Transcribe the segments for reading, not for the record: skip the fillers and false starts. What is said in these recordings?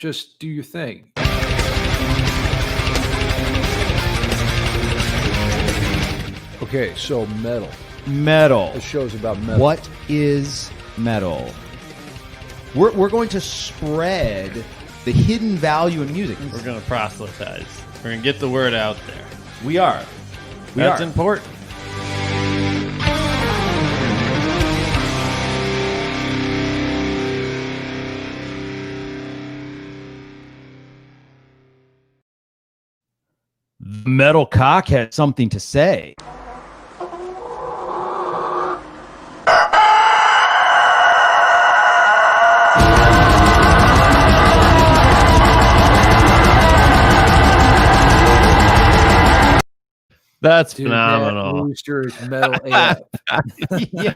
Just do your thing. Okay, so metal. Metal. The show's about metal. What is metal? We're going to spread the hidden value in music. We're going to proselytize. We're going to get the word out there. We are. That's important. The metal cock had something to say. That's Dude, phenomenal. That rooster is metal AF. Yeah.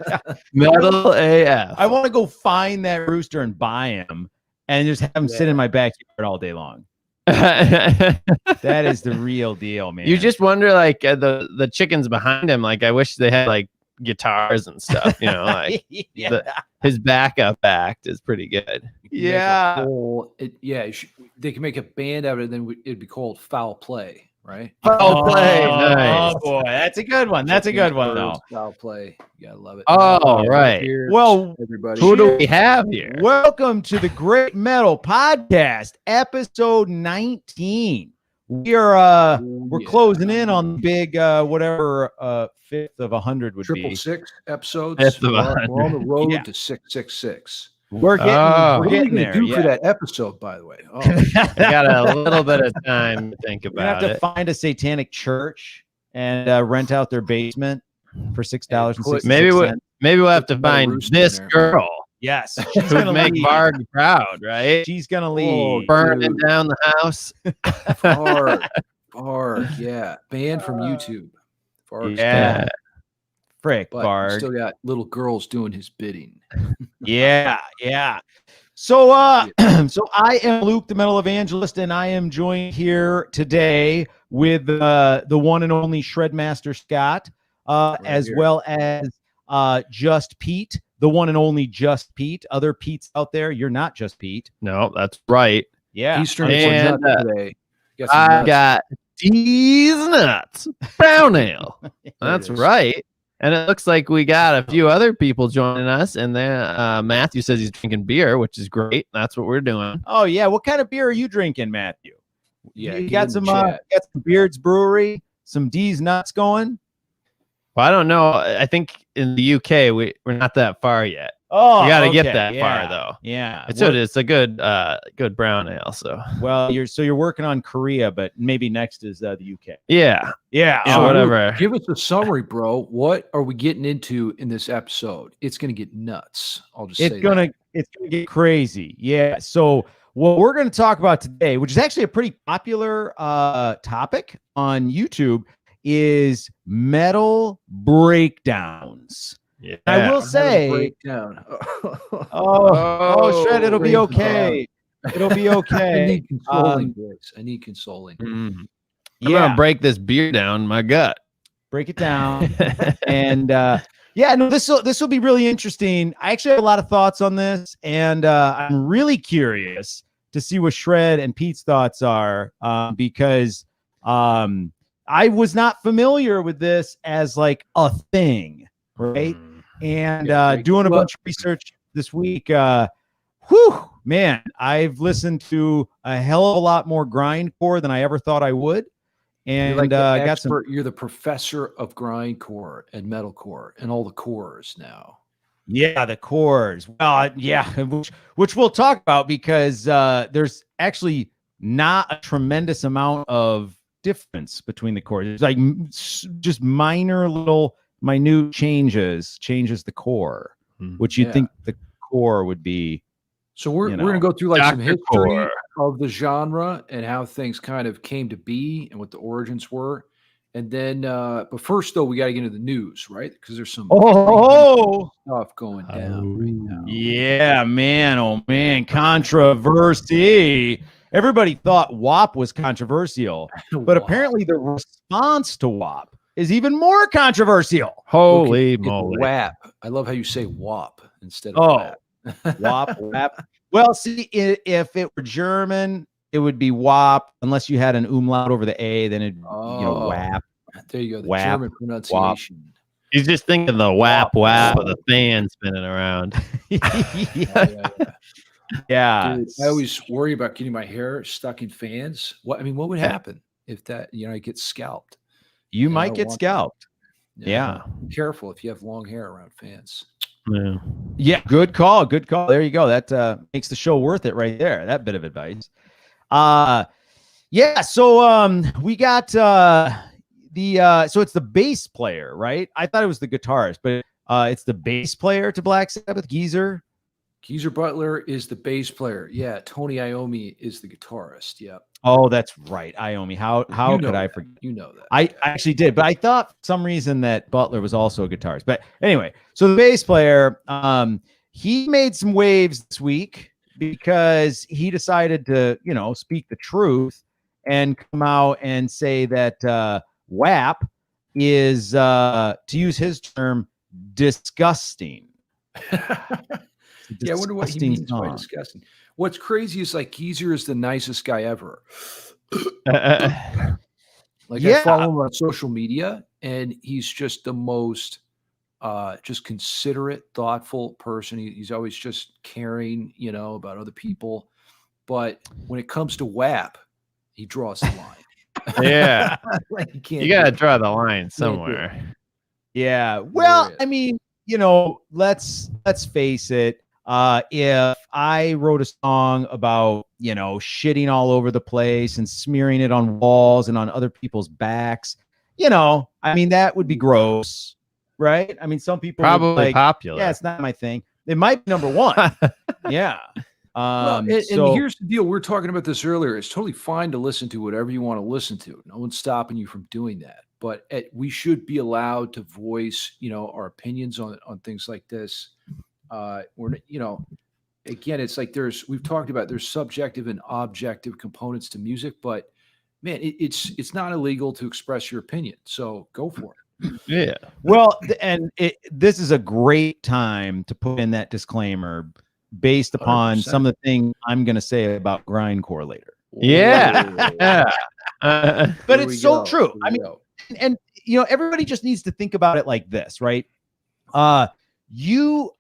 Metal AF. I want to go find that rooster and buy him and just have him sit in my backyard all day long. That is the real deal, man. You just wonder, like, the chickens behind him. Like, I wish they had like guitars and stuff. You know, like his backup act is pretty good. Yeah. They can make a band out of it, and then it'd be called Foul Play, right? Foul Play, nice. Oh boy, that's a good one. That's a good one, though. Foul Play, you gotta love it. Oh, right. Cheers, Well, everybody. Who do we have here? Welcome to the Great Metal Podcast, episode 19. We're closing in on the big whatever fifth of 100 would be. 666 episodes. Fifth of We're on 100. the road Yeah. to 666. We're getting, Oh. we're What are we getting gonna there. do for yeah. that episode, by the way? Oh, I got a little bit of time to think We're gonna have about to it. find a satanic church and rent out their basement for $6.66. Maybe we'll have to Put the metal find rooster in this there. girl Yes, she's who'd gonna make leave. Varg proud, right? She's gonna Oh, leave. Burning dude. down the house. Varg, yeah, banned from YouTube. Varg's Yeah. gone, Frick, but Bard. we still got little girls doing his bidding. Yeah. So so I am Luke, the Metal Evangelist, and I am joined here today with the one and only Shredmaster Scott, as here. well as Just Pete, the one and only Just Pete. Other Pete's out there, you're not Just Pete. No, that's right. Yeah. He's streaming And, some nuts today. Got some I nuts. got these nuts. Brown ale. There That's it is. right. And it looks like we got a few other people joining us. And then Matthew says he's drinking beer, which is great. That's what we're doing. Oh yeah. What kind of beer are you drinking, Matthew? Yeah, you get got in some the chat. got some Beards Brewery, some D's nuts going. Well, I don't know. I think in the UK, we're not that far yet. Oh, We got to get okay, that yeah, far, though. Yeah. It's a good brown ale. So, Well, you're working on Korea, but maybe next is the UK. yeah. Yeah. Yeah, So, whatever. Luke, give us a summary, bro. What are we getting into in this episode? It's gonna get nuts. I'll just say It's gonna get crazy. Yeah. So what we're gonna talk about today, which is actually a pretty popular topic on YouTube, is metal breakdowns. Yeah. I will that. say, Breakdown. oh, Shred, it'll be breakdown. okay. It'll be I okay. need consoling, boys. I need consoling. Mm. I'm Yeah. gonna break this beer down in my gut. Break it down. And yeah, no, this will be really interesting. I actually have a lot of thoughts on this, and I'm really curious to see what Shred and Pete's thoughts are, because I was not familiar with this as like a thing, right? And Yeah, doing a well- bunch of research this week, whew, man, I've listened to a hell of a lot more grindcore than I ever thought I would. And You're like the got some. expert. You're the professor of grindcore and metalcore and all the cores now. Yeah, the cores. Well, yeah, which we'll talk about, because there's actually not a tremendous amount of difference between the cores. It's like just minor little minute changes the core, which you'd Yeah. think the core would be. So we're You gonna know, go through like some Dr. history Core. of the genre and how things kind of came to be and what the origins were. And then but first though, we got to get into the news, right? Because there's some Oh, stuff going down right now. yeah, man. Oh man, controversy. Everybody thought WAP was controversial, but Wow. apparently the response to WAP is even more controversial. Holy It's moly. WAP. I love how you say WAP instead of Oh. WAP. WAP, WAP. Well, see, if it were German, it would be WAP. Unless you had an umlaut over the A, then it'd WAP. There you go. The WAP, German pronunciation. He's just thinking the whap whap of the fan spinning around. Yeah. Yeah. Dude, I always worry about getting my hair stuck in fans. What would happen if that, I get scalped? You I might don't get want that. scalped. Yeah. Be careful if you have long hair around fans. Yeah. Yeah. Good call. Good call. There you go. That makes the show worth it right there. That bit of advice. Yeah. So we got so it's the bass player, right? I thought it was the guitarist, but it's the bass player to Black Sabbath, Geezer. Geezer Butler is the bass player. Yeah, Tony Iommi is the guitarist. Yeah. Oh, that's right. Iommi. How You know could I that. forget? You know that. I actually did, but I thought for some reason that Butler was also a guitarist. But anyway, so the bass player, he made some waves this week because he decided to, speak the truth and come out and say that WAP is, to use his term, disgusting. Yeah, I wonder what he means by disgusting. What's crazy is like Geezer is the nicest guy ever. Like I follow him on social media, and he's just the most just considerate, thoughtful person. He's always just caring, about other people. But when it comes to WAP, he draws the line. Yeah. Like You got to draw the line somewhere. Yeah. Well, I mean, let's face it. If I wrote a song about, shitting all over the place and smearing it on walls and on other people's backs, I mean, that would be gross, right? I mean, some people probably popular. Yeah, it's not my thing. It might be number one. Yeah. And here's the deal. We were talking about this earlier. It's totally fine to listen to whatever you want to listen to. No one's stopping you from doing that. But we should be allowed to voice, our opinions on things like this. Again, it's like we've talked about there's subjective and objective components to music, but man, it's not illegal to express your opinion. So go for it. Yeah. Well, and this is a great time to put in that disclaimer based upon 100%. Some of the things I'm going to say about grindcore later. Yeah. But it's so true. I mean, and everybody just needs to think about it like this, right? I'll use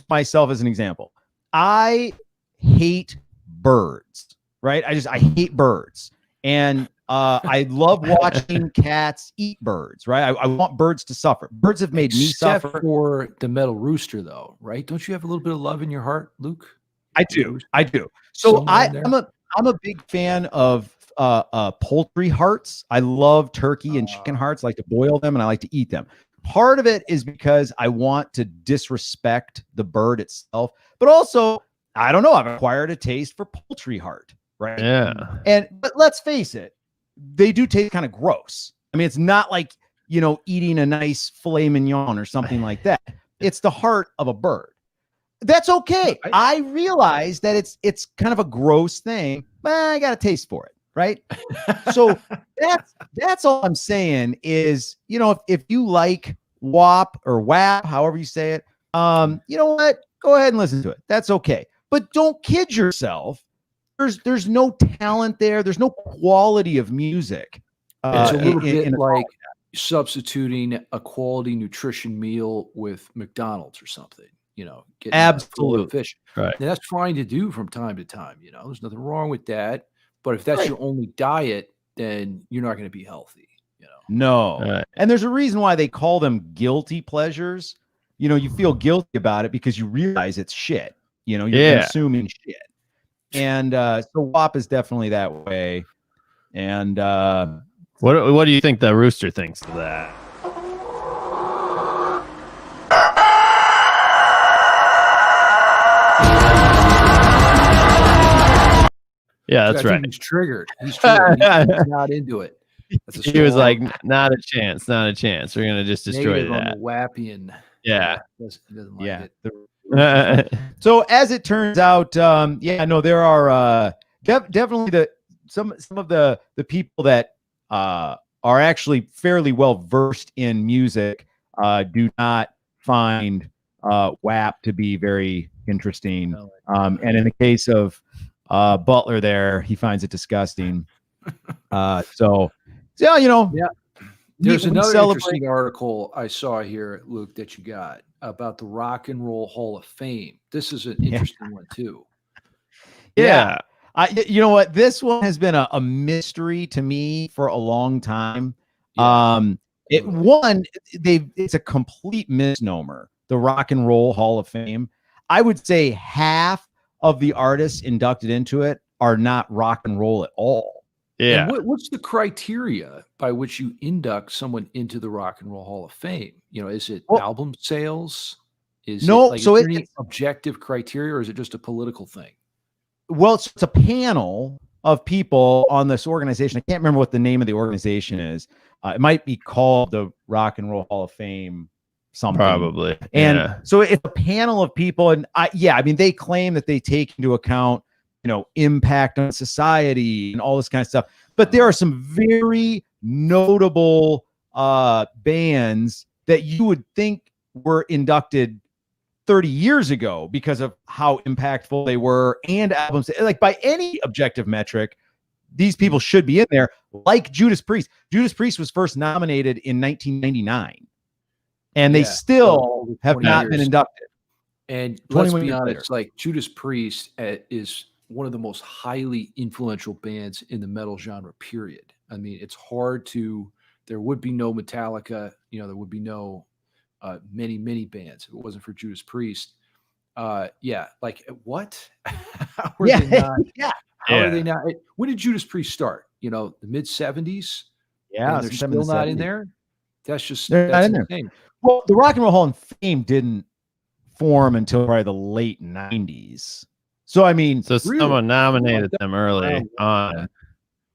myself as an example. I hate birds, right? I hate birds. And I love watching cats eat birds, right? I want birds to suffer. Birds have made me suffer. For the metal rooster, though, right? Don't you have a little bit of love in your heart, Luke? I do. So I'm a big fan of poultry hearts. I love turkey and chicken hearts. I like to boil them and I like to eat them. Part of it is because I want to disrespect the bird itself, but also, I don't know, I've acquired a taste for poultry heart, right? Yeah. But let's face it, they do taste kind of gross. I mean, it's not like, eating a nice filet mignon or something like that. It's the heart of a bird. That's okay. I realize that it's kind of a gross thing, but I got a taste for it. Right. So that's all I'm saying is, if you like WAP or WAP, however you say it, you know what? Go ahead and listen to it. That's okay. But don't kid yourself. There's no talent there. There's no quality of music. It's a little bit like substituting a quality nutrition meal with McDonald's or something, absolutely fish. Right. And that's fine to do from time to time. There's nothing wrong with that. But if that's your only diet, then you're not going to be healthy. No. Right. And there's a reason why they call them guilty pleasures. You feel guilty about it because you realize it's shit. You're consuming shit. And so WAP is definitely that way. And what do you think the rooster thinks of that? Yeah, that's right. He's triggered. He's not into it. He was like, not a chance. We're gonna just destroy that. Wappian. Yeah. Doesn't like it. So as it turns out, there are definitely some of the people that are actually fairly well versed in music do not find WAP to be very interesting. No, And in the case of Butler, there he finds it disgusting. So yeah, Yeah. There's we another celebrate- interesting article I saw here, Luke, that you got about the Rock and Roll Hall of Fame. This is an interesting one too. Yeah. You know what? This one has been a mystery to me for a long time. Yeah, It's a complete misnomer. The Rock and Roll Hall of Fame. I would say half of the artists inducted into it are not rock and roll at all. Yeah. And what's the criteria by which you induct someone into the Rock and Roll Hall of Fame? You know, is it Well- album sales? Is No, it like, so is there any it's- objective criteria, or is it just a political thing? Well, it's a panel of people on this organization. I can't remember what the name of the organization is. It might be called the Rock and Roll Hall of Fame, something. Probably. And yeah. so it's a panel of people, and I mean, they claim that they take into account, impact on society and all this kind of stuff. But there are some very notable bands that you would think were inducted 30 years ago because of how impactful they were, and albums. Like, by any objective metric, these people should be in there, like Judas Priest. Judas Priest was first nominated in 1999, and they Yeah, still over have 20 not years. been inducted. And 21 let's be years honest, later. like Judas Priest is one of the most highly influential bands in the metal genre, period. I mean, it's hard to, there would be no Metallica, there would be no many bands if it wasn't for Judas Priest. Yeah, like what? How are they not? Yeah, How are they not? When did Judas Priest start? The mid 70s? yeah. And they're sometime still the not in 70s. there? That's They're not that's in there. insane. Well, the Rock and Roll Hall of Fame didn't form until probably the late 90s. So, I mean, So Really? someone nominated them early Wow. on.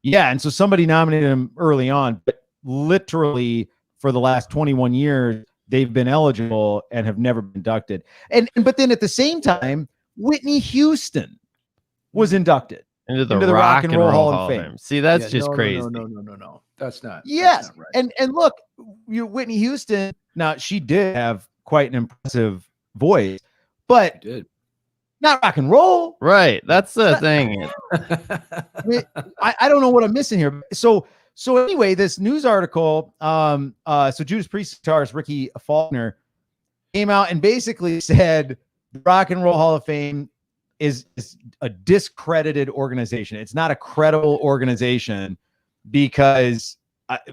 yeah. And so somebody nominated them early on, but literally for the last 21 years, they've been eligible and have never been inducted. But then at the same time, Whitney Houston was inducted. Into the Rock and Roll Hall of Fame. See, that's Yeah, just no, crazy. No. That's not. Yes. That's not right. And look, Whitney Houston, now she did have quite an impressive voice, but You did. not rock and roll. Right. That's the thing. I mean, I don't know what I'm missing here. So anyway, this news article, so Judas Priest guitarist Ricky Faulkner came out and basically said the Rock and Roll Hall of Fame is a discredited organization. It's not a credible organization because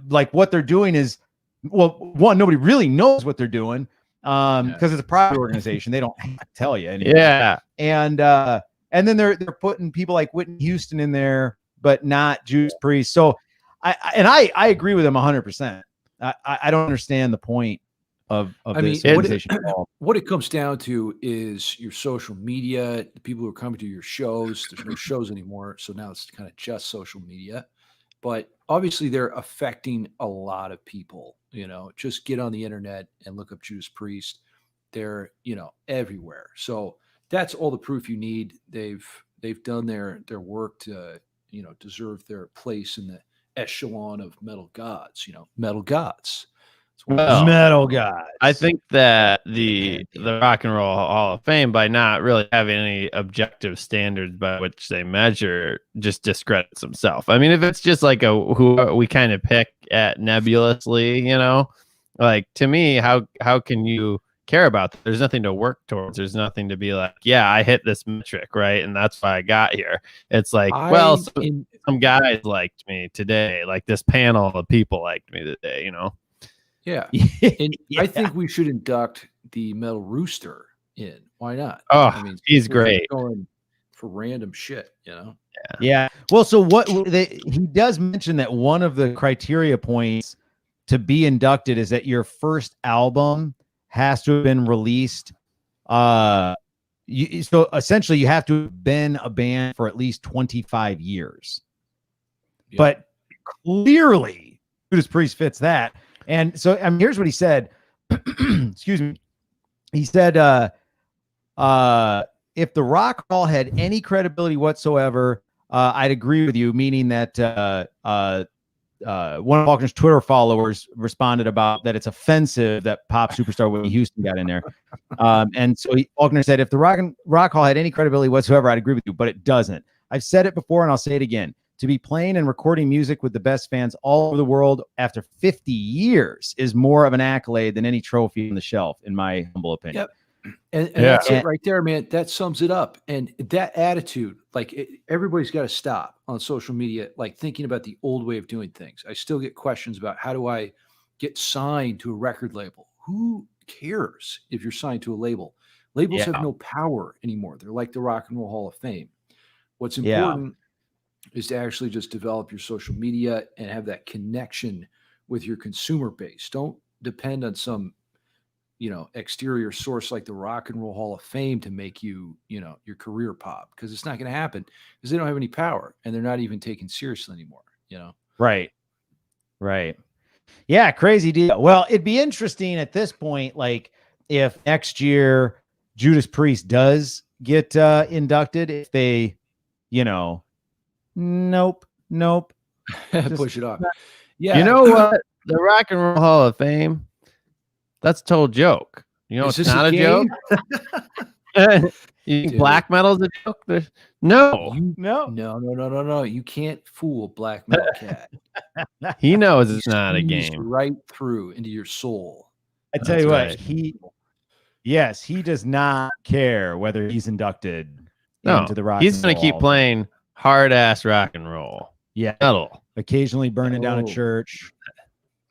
like what they're doing is, well, one, nobody really knows what they're doing because it's a private organization. They don't have to tell you anything. Yeah. And then they're putting people like Whitney Houston in there, but not Judas Priest. So I agree with them 100%. I don't understand the point of this organization at all. What it comes down to is your social media, the people who are coming to your shows. There's no shows anymore, so now it's kind of just social media. But obviously, they're affecting a lot of people. Just get on the internet and look up Judas Priest. They're everywhere. So that's all the proof you need. They've done their work to deserve their place in the echelon of metal gods. Metal gods. Well, Metal God. I think that the Rock and Roll Hall of Fame, by not really having any objective standards by which they measure, just discredits himself. I mean, if it's just like who we kind of pick at nebulously, like, to me, how can you care about that? There's nothing to work towards. There's nothing to be like, yeah, I hit this metric, right? And that's why I got here. It's like, some guys liked me today. Like, this panel of people liked me today, Yeah. And I think we should induct the Metal Rooster in. Why not? Oh, he's we're great. Going for random shit, Yeah. Well, so he does mention that one of the criteria points to be inducted is that your first album has to have been released. So essentially, you have to have been a band for at least 25 years. Yeah. But clearly, Judas Priest fits that. And so, here's what he said. Excuse me. He said, if the Rock Hall had any credibility whatsoever, I'd agree with you, meaning that one of Faulkner's Twitter followers responded about that it's offensive that pop superstar Whitney Houston got in there. And so Faulkner said, if the Rock Hall had any credibility whatsoever, I'd agree with you, but it doesn't. I've said it before and I'll say it again. To be playing and recording music with the best fans all over the world after 50 years is more of an accolade than any trophy on the shelf, in my humble opinion. Yep. And that's it right there, man. That sums it up. And that attitude, like everybody's got to stop on social media, like thinking about the old way of doing things. I still get questions about how do I get signed to a record label? Who cares if you're signed to a label? Labels have no power anymore. They're like the Rock and Roll Hall of Fame. What's important is to actually just develop your social media and have that connection with your consumer base. Don't depend on some, exterior source like the Rock and Roll Hall of Fame to make you, your career pop, because it's not going to happen because they don't have any power and they're not even taken seriously anymore, Right. Yeah. Crazy deal. Well, it'd be interesting at this point, like if next year Judas Priest does get inducted, if they, nope. Push it off. Yeah. You know what? The Rock and Roll Hall of Fame, that's a total joke. It's not a joke. You think black metal's a joke? No. You can't fool Black Metal Cat. He knows it's not a game. Right through into your soul. I tell you what, he does not care whether he's inducted into the Rock. He's going to keep playing hard ass rock and roll. Yeah. Metal. Occasionally burning down a church,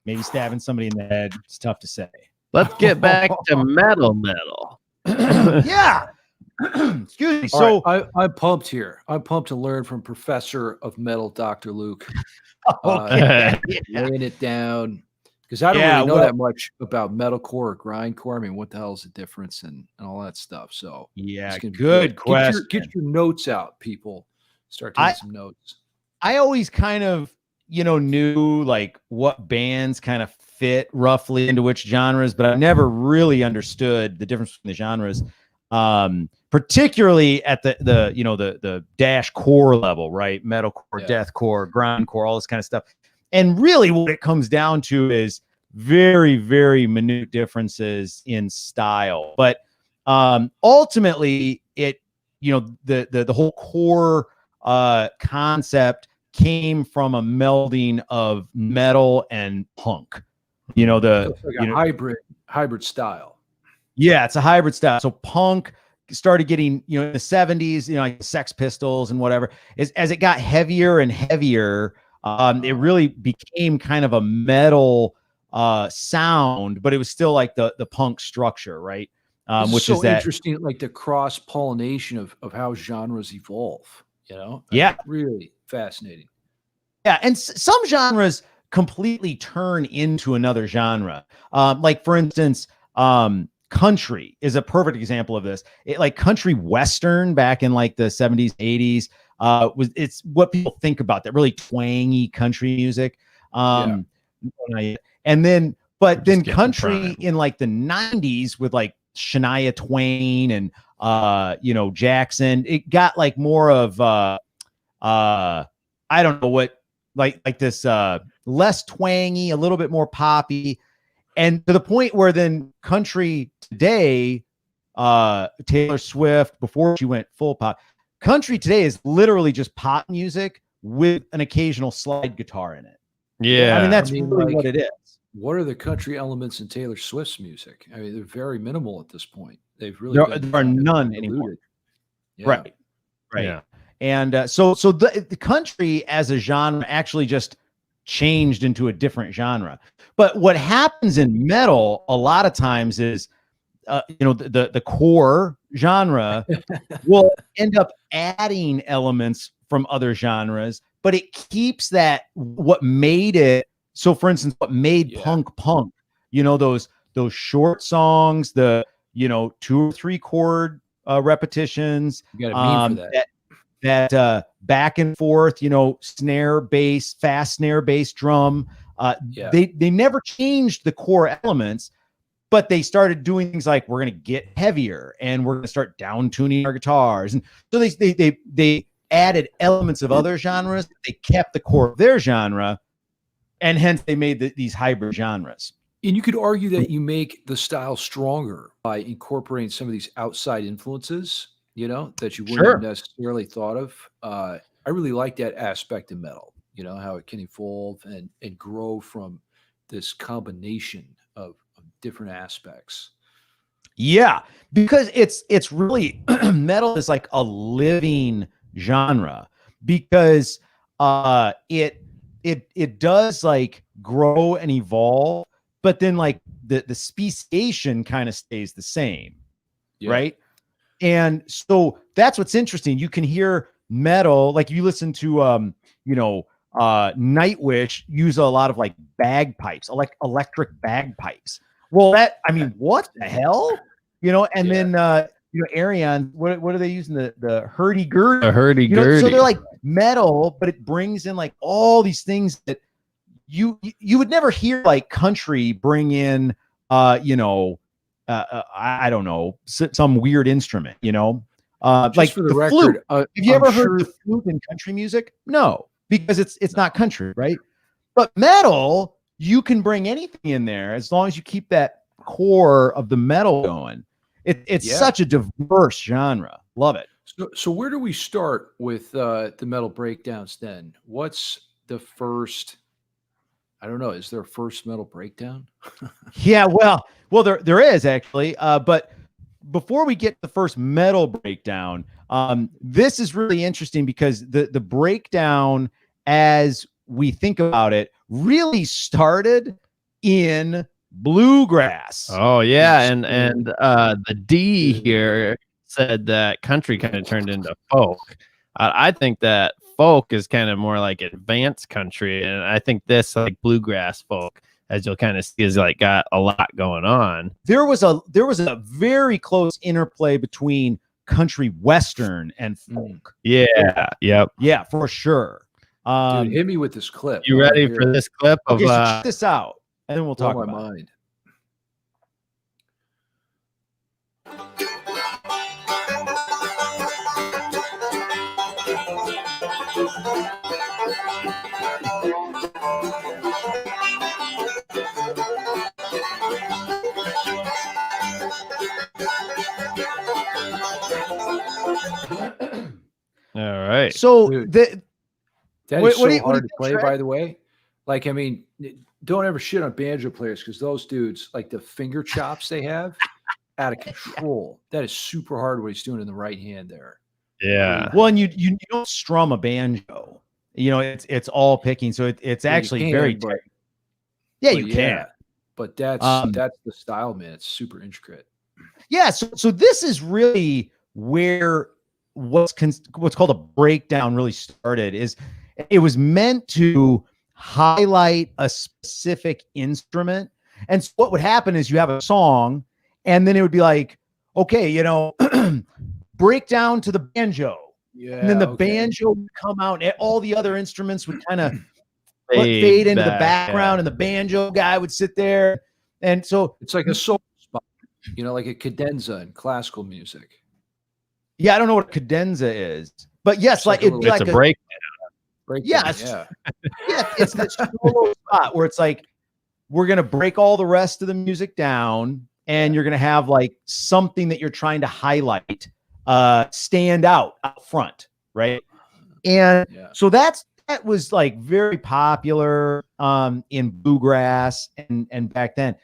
maybe stabbing somebody in the head. It's tough to say. Let's get back to metal. Yeah. Excuse me. So I'm pumped here. I'm pumped to learn from Professor of Metal, Dr. Luke. Laying it down. Because I don't really know that much about metalcore or grindcore. I mean, what the hell is the difference and all that stuff? So good question. Get your notes out, people. Start taking some notes. I always kind of, knew like what bands kind of fit roughly into which genres, but I never really understood the difference between the genres. Particularly at the dash core level, right? Metalcore, deathcore, grindcore, all this kind of stuff. And really what it comes down to is very, very minute differences in style. But ultimately it, the whole core concept came from a melding of metal and punk. Hybrid style. Yeah, it's a hybrid style. So punk started getting, in the 70s, like Sex Pistols and whatever. As it got heavier and heavier, it really became kind of a metal sound, but it was still like the punk structure, right? Which is that interesting, like the cross pollination of how genres evolve. Really fascinating. Yeah, and some genres completely turn into another genre. Like for instance, country is a perfect example of this. Like country western back in like the 70s, 80s. It's what people think about, that really twangy country music. And then country in like the 90s with like Shania Twain and Jackson, it got like more of I don't know what, like this less twangy, a little bit more poppy, and to the point where then country today, Taylor Swift, before she went full pop, country today is literally just pop music with an occasional slide guitar in it. Yeah. I mean, that's really what it is. What are the country elements in Taylor Swift's music? I mean, they're very minimal at this point. They've really there are none anymore. Yeah. Right. Yeah. And so the country as a genre actually just changed into a different genre. But what happens in metal a lot of times is, the core genre will end up adding elements from other genres, but it keeps what made it. So for instance, what made punk, those short songs, the, 2 or 3 chord repetitions, you got a meme for that back and forth, snare bass, fast snare bass drum. They never changed the core elements, but they started doing things like, we're going to get heavier and we're going to start down tuning our guitars. And so they added elements of other genres. They kept the core of their genre, and hence they made these hybrid genres. And you could argue that you make the style stronger by incorporating some of these outside influences, that you wouldn't Sure. have necessarily thought of. I really like that aspect of metal, how it can evolve and grow from this combination of different aspects. Yeah, because it's really metal is like a living genre because it does like grow and evolve, but then like the speciation kind of stays the same, Yeah. right? And so that's what's interesting. You can hear metal, like you listen to Nightwish use a lot of like bagpipes, electric bagpipes. Well, what the hell? And then Arion, what are they using? The hurdy-gurdy. A hurdy-gurdy. So they're like metal, but it brings in like all these things that you would never hear like country bring in I don't know, some weird instrument, like for the flute. record, Have you I'm ever sure- heard the flute in country music? No, because it's not country, right? But metal, you can bring anything in there as long as you keep that core of the metal going. It's such a diverse genre. Love it. So where do we start with the metal breakdowns then? What's the first? I don't know. Is there a first metal breakdown? Yeah, well, there is actually. But before we get to the first metal breakdown, this is really interesting because the breakdown, as we think about it, really started in bluegrass. Oh yeah, and the D here said that country kind of turned into folk. I think that folk is kind of more like advanced country, and I think this like bluegrass folk, as you'll kind of see, is like got a lot going on. There was a very close interplay between country western and folk. Yeah, yep. Yeah, for sure. Dude, hit me with this clip. You ready for this clip of? Okay, so check this out, and then we'll talk my about it. mind. All right. So Dude. the That What- is what do so you- what do you hard to think, play, Trey? by the way. Like, I mean, don't ever shit on banjo players because those dudes, like the finger chops they have, out of control. That is super hard what he's doing in the right hand there. Yeah. well, and you don't strum a banjo. It's all picking, so it's Well, you actually can, very but- yeah, but you can. But that's Um, the style, man. It's super intricate. Yeah, so this is really where what's called a breakdown really started. Is it was meant to highlight a specific instrument, and so what would happen is you have a song, and then it would be like, okay, break down to the banjo, Yeah. and then the okay. banjo would come out, and all the other instruments would kind of fade into the back, background, and the banjo guy would sit there, and so It's like a soul spot, like a cadenza in classical music. yeah, I don't know what cadenza is, but yes, It's like like a it'd be little- It's like a break. Breakdown, Yes. yeah. yeah, it's that solo spot where it's like we're gonna break all the rest of the music down, and you're gonna have like something that you're trying to highlight, stand out front, right? And Yeah. so that was like very popular in bluegrass and back then.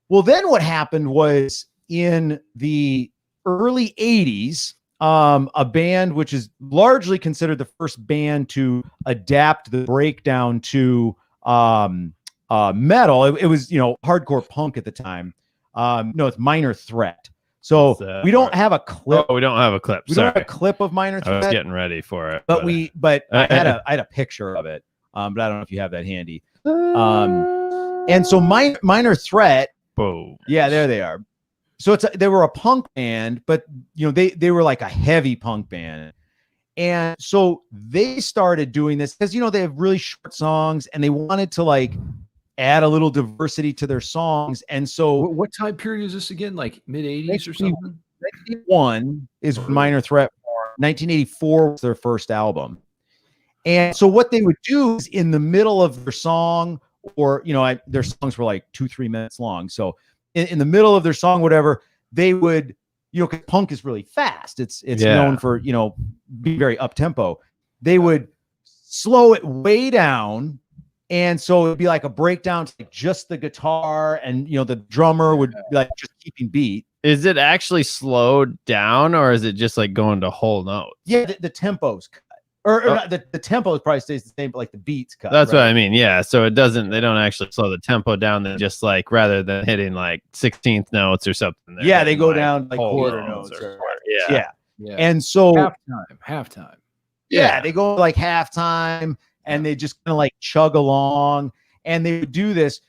Well, then what happened was in the early 80s, a band which is largely considered the first band to adapt the breakdown to metal. It was hardcore punk at the time. No, it's Minor Threat. So What's we don't that? have a clip. Oh, we don't have a clip. We don't Sorry. have a clip of Minor I was Threat. getting ready for it. But I had Uh, a picture of it, but I don't know if you have that handy. And so Minor Threat, boom. yeah, there they are. So they were a punk band, but they were like a heavy punk band, and so they started doing this because they have really short songs, and they wanted to like add a little diversity to their songs, and so What time period is this again? Like mid 80s or 1981 something? 1981 is when Minor Threat formed. 1984 was their first album. And so what they would do is in the middle of their song, or their songs were like 2-3 minutes long. So in the middle of their song, whatever, they would, 'cause punk is really fast. It's known for, being very up tempo. They would slow it way down. And so it'd be like a breakdown to like just the guitar, and the drummer would be like just keeping beat. Is it actually slowed down, or is it just like going to whole note? Yeah, the tempo's cut. Or not, the tempo probably stays the same, but like the beats cut. That's what I mean. Yeah. So they don't actually slow the tempo down. They just like, rather than hitting like 16th notes or something. They go down like quarter notes. Yeah. And so halftime. Yeah, they go like halftime, and they just kind of like chug along, and they would do this.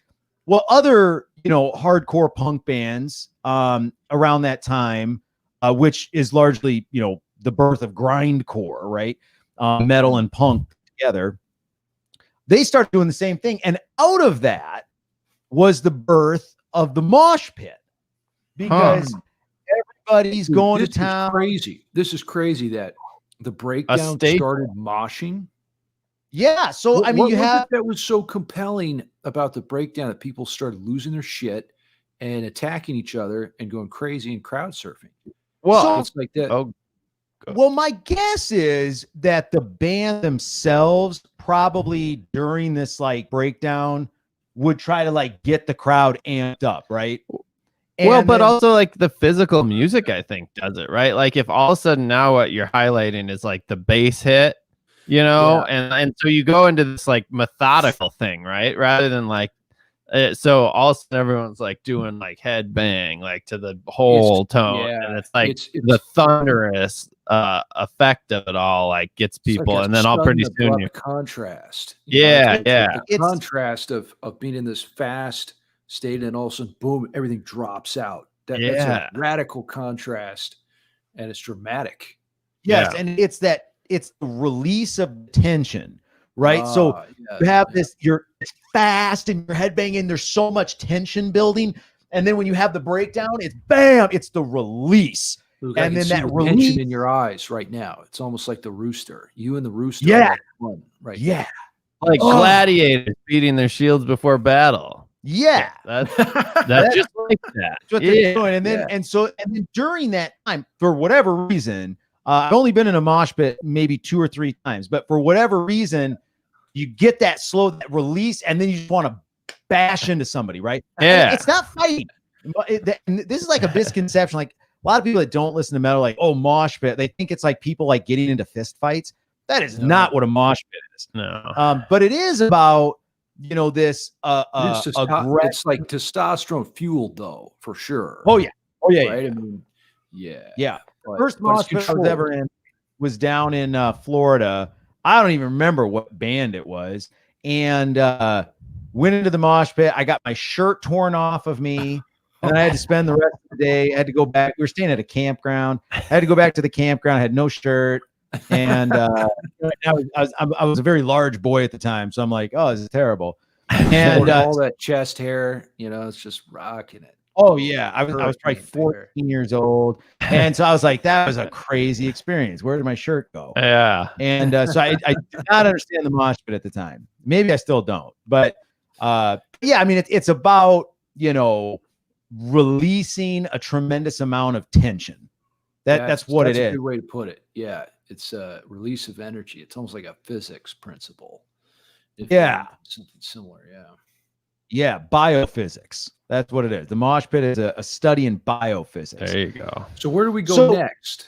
Well, other, hardcore punk bands around that time, which is largely, the birth of grindcore, right? Metal and punk together. They started doing the same thing. And out of that was the birth of the mosh pit, because everybody's going to town. This is crazy that the breakdown started moshing. Yeah. So, what that was so compelling about the breakdown, that people started losing their shit and attacking each other and going crazy and crowd surfing. Well, it's like that. Well, my guess is that the band themselves probably during this like breakdown would try to like get the crowd amped up, right? But also like the physical music, I think, does it, right? Like if all of a sudden now what you're highlighting is like the bass hit, and so you go into this like methodical thing, right? Rather than like, so all of a sudden everyone's like doing like head bang, like to the whole tone. And it's like the thunderous effect of it all like gets people, like and then all pretty soon you contrast. The contrast of being in this fast state, and all of a sudden, boom, everything drops out. That's a radical contrast, and it's dramatic. Yes, and it's the release of tension, right? So you have this, it's fast and you're headbanging, there's so much tension building, and then when you have the breakdown, it's bam, it's the release. Luke, and then that release in your eyes right now. It's almost like the rooster. You and the rooster. Right. Yeah. Like gladiators beating their shields before battle. Yeah. That's just like that. That's what they're doing. And then and then during that time, for whatever reason, I've only been in a mosh pit maybe 2 or 3 times, but for whatever reason, you get that release, and then you just want to bash into somebody, right? Yeah. It's not fighting. This is like a misconception. Like a lot of people that don't listen to metal, like, oh, mosh pit, they think it's like people like getting into fist fights. That is not what a mosh pit is. No. But it is about, this it's like testosterone fueled, though, for sure. Oh yeah. Right? Yeah. I mean, yeah. First mosh pit I was ever in was down in Florida. I don't even remember what band it was. And went into the mosh pit. I got my shirt torn off of me. And I had to spend the rest of the day. I had to go back. We were staying at a campground. I had to go back to the campground. I had no shirt. And I was a very large boy at the time. So I'm like, oh, this is terrible. And all that chest hair, it's just rocking it. Oh, yeah. I was probably 14 years old. And so I was like, that was a crazy experience. Where did my shirt go? Yeah. And so I did not understand the mosh pit at the time. Maybe I still don't. But yeah, I mean, it's about, releasing a tremendous amount of tension. That's what it is. That's a good way to put it. Yeah. It's a release of energy. It's almost like a physics principle. Something similar. Yeah. Biophysics. That's what it is. The mosh pit is a study in biophysics. There you go. So where do we go next?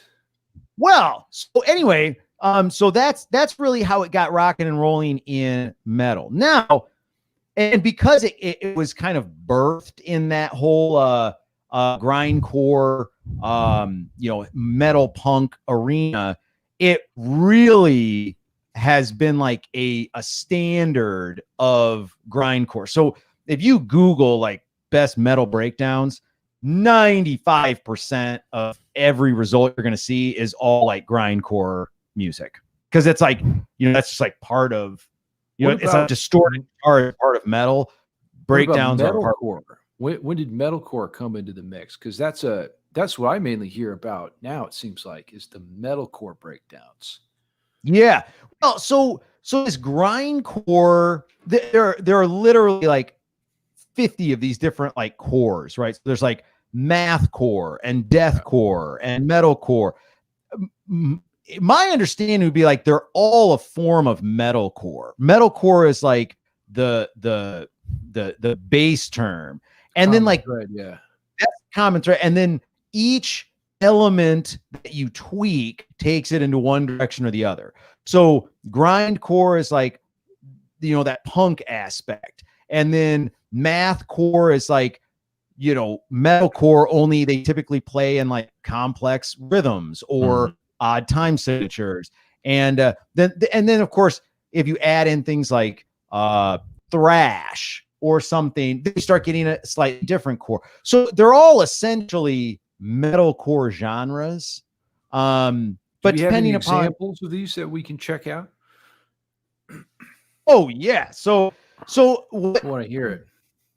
Well, so anyway, so that's really how it got rocking and rolling in metal. Now, and because it was kind of birthed in that whole grindcore, metal punk arena, it really has been like a standard of grindcore. So if you Google like best metal breakdowns, 95% of every result you're going to see is all like grindcore music. Because it's like, that's just like part of, it's a distorted part of metal. Breakdowns are metalcore. When did metalcore come into the mix? Because that's what I mainly hear about now. It seems like is the metalcore breakdowns. Yeah. Well, so So this grindcore, there are literally like 50 of these different like cores, right? So there's like mathcore and deathcore and metalcore. My understanding would be like they're all a form of metalcore. Metalcore is like the base term, and then like yeah, that's common thread, and then each element that you tweak takes it into one direction or the other. So grindcore is like, you know, that punk aspect, and then mathcore is like, you know, metalcore, only they typically play in like complex rhythms or odd time signatures. And then of course, if you add in things like thrash or something, then you start getting a slightly different core. So they're all essentially metalcore genres. But do you have any depending upon examples of these that we can check out? Oh yeah. So I want to hear it.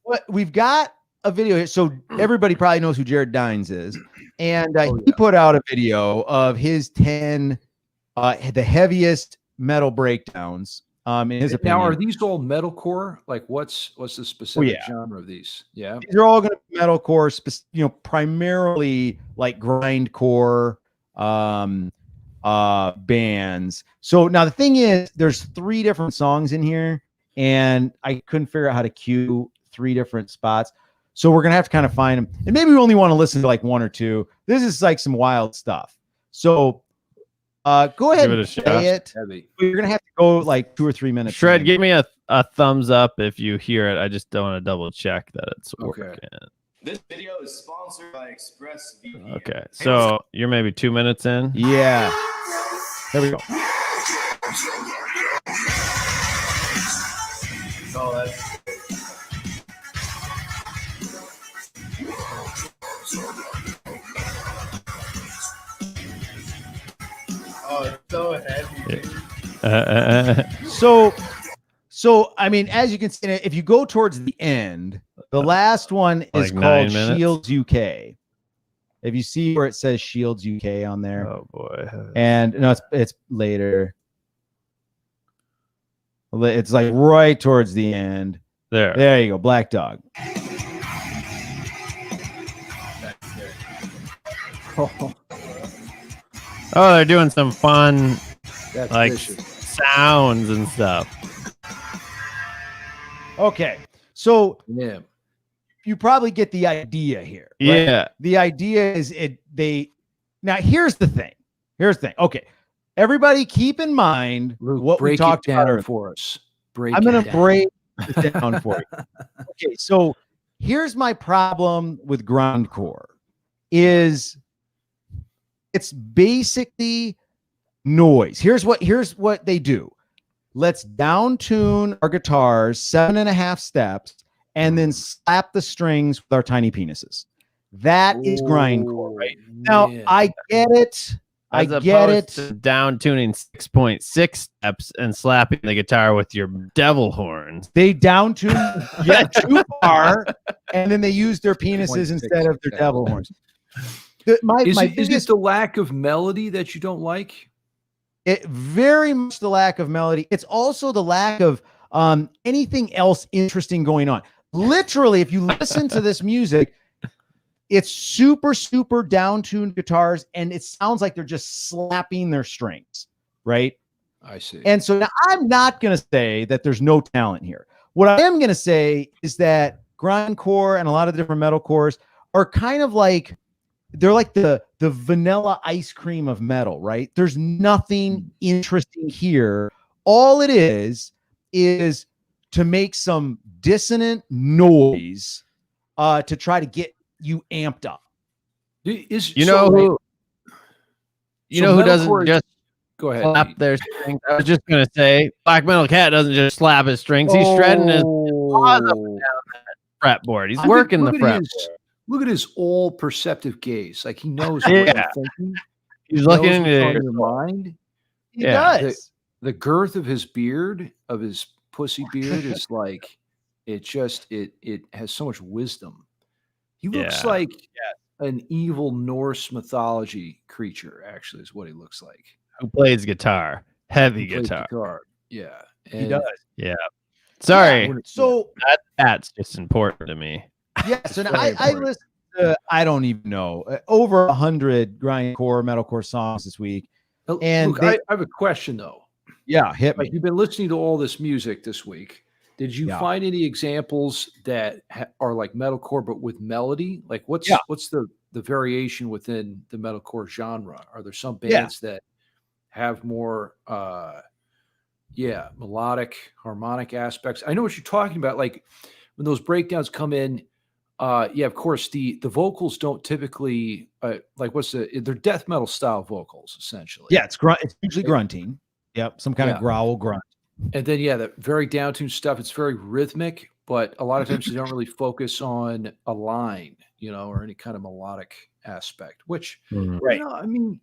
what we've got a video here. So everybody probably knows who Jared Dines is. And he put out a video of his 10 the heaviest metal breakdowns. In his opinion. Now, are these all metalcore? Like, what's the specific genre of these? Yeah, these are all going to be metalcore, you know, primarily like grindcore bands. So now the thing is, there's 3 different songs in here, and I couldn't figure out how to cue 3 different spots. So we're gonna have to kind of find them, and maybe we only want to listen to like 1 or 2. This is like some wild stuff. So go ahead and play it. You're gonna have to go like 2 or 3 minutes. Shred, give me a thumbs up if you hear it. I just don't want to double check that it's working. This video is sponsored by ExpressVPN. Okay, so you're maybe 2 minutes in. Yeah. There we go. Oh, that's... Oh, it's so heavy. So I mean, as you can see, if you go towards the end, the last one is like called Shields UK. If you see where it says Shields UK on there, oh boy, and no, it's later. It's like right towards the end. There you go, Black Dog. Oh, they're doing some fun, That's like vicious. sounds and stuff. Okay, so Yeah, you probably get the idea here. Right? Yeah, The idea is now here's the thing. Okay. Everybody keep in mind Luke, what we break talked it about down earlier. for us. I'm going to break it down for you. Okay, so here's my problem with grindcore is it's basically noise. Here's what they do. Let's down tune our guitars 7.5 steps and then slap the strings with our tiny penises. That is grindcore, right? Now, man. I get it. as I get opposed it. to down tuning 6.6 steps and slapping the guitar with your devil horns. They down tune too far, and then they use their penises 6.6 instead of their steps. devil horns. Is My it biggest, the lack of melody that you don't like? it very much the lack of melody. It's also the lack of anything else interesting going on. Literally, if you listen to this music, it's super down-tuned guitars, and it sounds like they're just slapping their strings, right? I see. And so now I'm not going to say that there's no talent here. What I am going to say is that grindcore and a lot of the different metalcores are kind of like, they're like the vanilla ice cream of metal, right? There's nothing interesting here. All it is to make some dissonant noise to try to get you amped up. You know who doesn't just go ahead? slap Pete. their strings? I was just gonna say, Black Metal Cat doesn't just slap his strings. He's shredding his paws up and down that fretboard. He's working the fretboard. Look at his all perceptive gaze. Like he knows Yeah. what you're thinking. He's He looking knows into what's on your your mind. He Yeah. does. The girth of his beard, of his pussy beard, is like it has so much wisdom. He looks Yeah. like an evil Norse mythology creature. Actually, is what he looks like. who plays guitar, heavy He plays guitar. Yeah, He and does. Sorry, Yeah, so that's just important to me. yeah, so now very I important. listened to, I don't even know, over 100 grindcore metalcore songs this week. And Luke, I have a question though. Yeah, hit Like me. you've been listening to all this music this week. Did you Yeah. find any examples that are like metalcore but with melody? Like what's Yeah. what's the variation within the metalcore genre? Are there some Yeah. bands that have more melodic, harmonic aspects? I know what you're talking about. Like when those breakdowns come in, of course the vocals don't typically like they're death metal style vocals essentially. Yeah, it's usually grunting. Yep, some kind of growl grunt. And then the very down-tuned stuff, it's very rhythmic, but a lot of times they don't really focus on a line, or any kind of melodic aspect, which, Right. I mean,